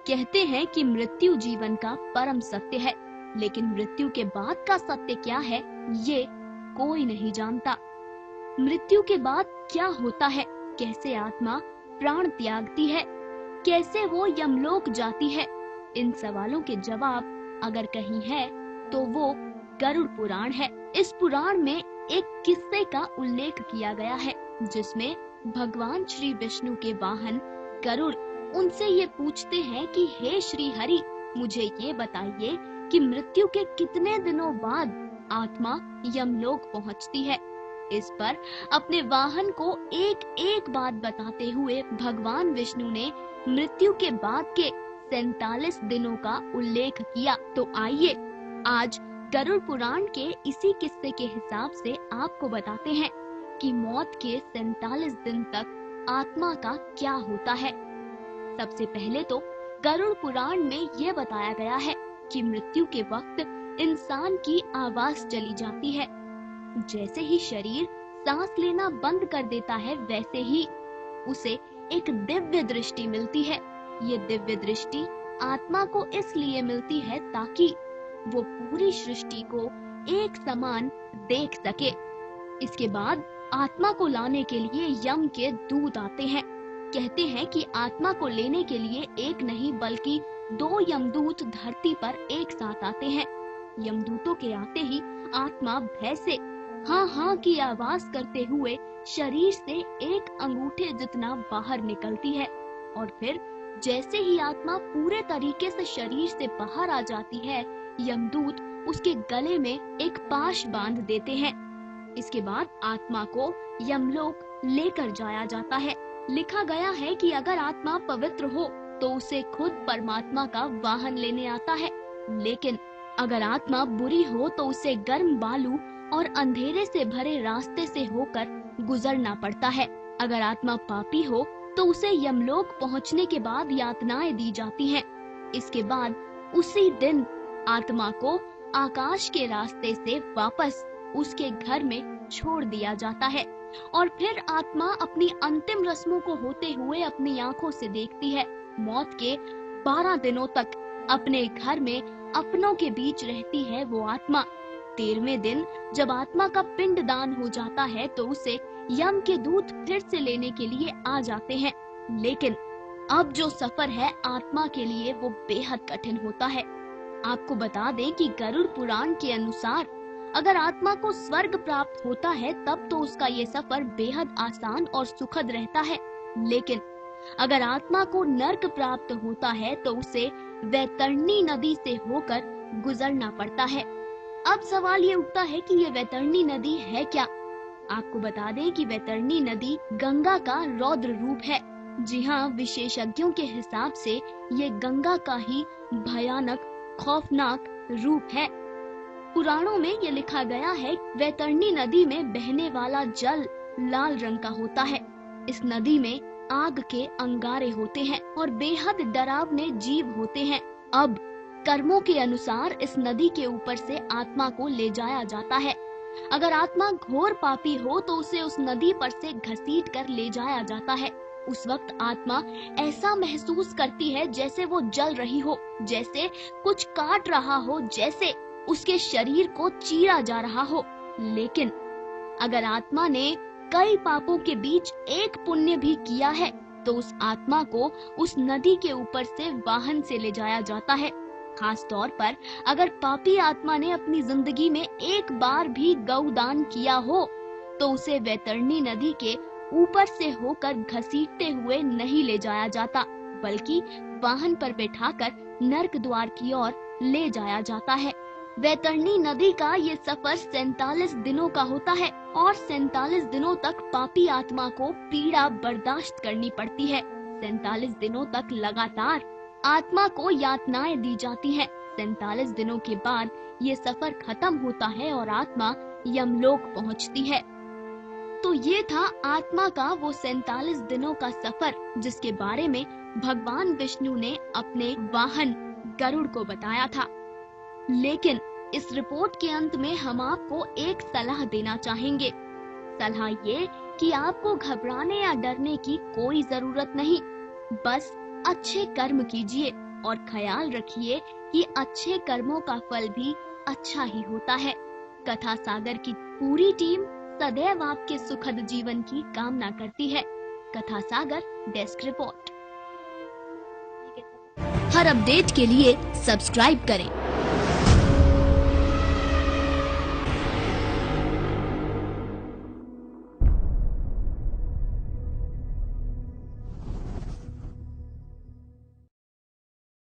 कहते हैं कि मृत्यु जीवन का परम सत्य है, लेकिन मृत्यु के बाद का सत्य क्या है ये कोई नहीं जानता। मृत्यु के बाद क्या होता है, कैसे आत्मा प्राण त्यागती है, कैसे वो यमलोक जाती है, इन सवालों के जवाब अगर कहीं है तो वो गरुड़ पुराण है। इस पुराण में एक किस्से का उल्लेख किया गया है जिसमें भगवान श्री विष्णु के वाहन गरुड़ उनसे ये पूछते हैं कि हे श्री हरि, मुझे ये बताइए कि मृत्यु के कितने दिनों बाद आत्मा यमलोक पहुंचती है। इस पर अपने वाहन को एक एक बात बताते हुए भगवान विष्णु ने मृत्यु के बाद के 47 दिनों का उल्लेख किया। तो आइए आज गरुड़ पुराण के इसी किस्से के हिसाब से आपको बताते हैं कि मौत के 47 दिन तक आत्मा का क्या होता है। सबसे पहले तो गरुड़ पुराण में ये बताया गया है कि मृत्यु के वक्त इंसान की आवाज चली जाती है। जैसे ही शरीर सांस लेना बंद कर देता है, वैसे ही उसे एक दिव्य दृष्टि मिलती है। ये दिव्य दृष्टि आत्मा को इसलिए मिलती है ताकि वो पूरी सृष्टि को एक समान देख सके। इसके बाद आत्मा को लाने के लिए यम के दूत आते हैं। कहते हैं कि आत्मा को लेने के लिए एक नहीं बल्कि 2 यमदूत धरती पर एक साथ आते हैं। यमदूतों के आते ही आत्मा भय से हाँ हाँ की आवाज करते हुए शरीर से एक अंगूठे जितना बाहर निकलती है और फिर जैसे ही आत्मा पूरे तरीके से शरीर से बाहर आ जाती है, यमदूत उसके गले में एक पाश बांध देते हैं। इसके बाद आत्मा को यमलोक लेकर जाया जाता है। लिखा गया है कि अगर आत्मा पवित्र हो तो उसे खुद परमात्मा का वाहन लेने आता है, लेकिन अगर आत्मा बुरी हो तो उसे गर्म बालू और अंधेरे से भरे रास्ते से होकर गुजरना पड़ता है। अगर आत्मा पापी हो तो उसे यमलोक पहुंचने के बाद यातनाएं दी जाती हैं। इसके बाद उसी दिन आत्मा को आकाश के रास्ते से वापस उसके घर में छोड़ दिया जाता है और फिर आत्मा अपनी अंतिम रस्मों को होते हुए अपनी आंखों से देखती है। मौत के 12 दिनों तक अपने घर में अपनों के बीच रहती है वो आत्मा। 13वें दिन जब आत्मा का पिंड दान हो जाता है तो उसे यम के दूत फिर से लेने के लिए आ जाते हैं, लेकिन अब जो सफर है आत्मा के लिए वो बेहद कठिन होता है। आपको बता दें कि गरुड़ पुराण के अनुसार अगर आत्मा को स्वर्ग प्राप्त होता है तब तो उसका ये सफर बेहद आसान और सुखद रहता है, लेकिन अगर आत्मा को नर्क प्राप्त होता है तो उसे वैतरणी नदी से होकर गुजरना पड़ता है। अब सवाल ये उठता है कि ये वैतरणी नदी है क्या? आपको बता दें कि वैतरणी नदी गंगा का रौद्र रूप है। जी हाँ, विशेषज्ञों के हिसाब से ये गंगा का ही भयानक खौफनाक रूप है। पुराणों में ये लिखा गया है वैतरणी नदी में बहने वाला जल लाल रंग का होता है। इस नदी में आग के अंगारे होते हैं और बेहद डरावने जीव होते हैं। अब कर्मों के अनुसार इस नदी के ऊपर से आत्मा को ले जाया जाता है। अगर आत्मा घोर पापी हो तो उसे उस नदी पर से घसीट कर ले जाया जाता है। उस वक्त आत्मा ऐसा महसूस करती है जैसे वो जल रही हो, जैसे कुछ काट रहा हो, जैसे उसके शरीर को चीरा जा रहा हो। लेकिन अगर आत्मा ने कई पापों के बीच एक पुण्य भी किया है तो उस आत्मा को उस नदी के ऊपर से वाहन से ले जाया जाता है। खास तौर पर अगर पापी आत्मा ने अपनी जिंदगी में एक बार भी गौदान किया हो तो उसे वैतरणी नदी के ऊपर से होकर घसीटते हुए नहीं ले जाया जाता, बल्कि वाहन पर बैठाकर नर्क द्वार की ओर ले जाया जाता है। वैतरणी नदी का ये सफर 47 दिनों का होता है और 47 दिनों तक पापी आत्मा को पीड़ा बर्दाश्त करनी पड़ती है। 47 दिनों तक लगातार आत्मा को यातनाएं दी जाती हैं। 47 दिनों के बाद ये सफर खत्म होता है और आत्मा यमलोक पहुंचती है। तो ये था आत्मा का वो 47 दिनों का सफर जिसके बारे में भगवान विष्णु ने अपने वाहन गरुड़ को बताया था। लेकिन इस रिपोर्ट के अंत में हम आपको एक सलाह देना चाहेंगे। सलाह ये कि आपको घबराने या डरने की कोई जरूरत नहीं, बस अच्छे कर्म कीजिए, और ख्याल रखिए कि अच्छे कर्मों का फल भी अच्छा ही होता है। कथा सागर की पूरी टीम सदैव आपके सुखद जीवन की कामना करती है। कथा सागर डेस्क रिपोर्ट। हर अपडेट के लिए सब्सक्राइब करें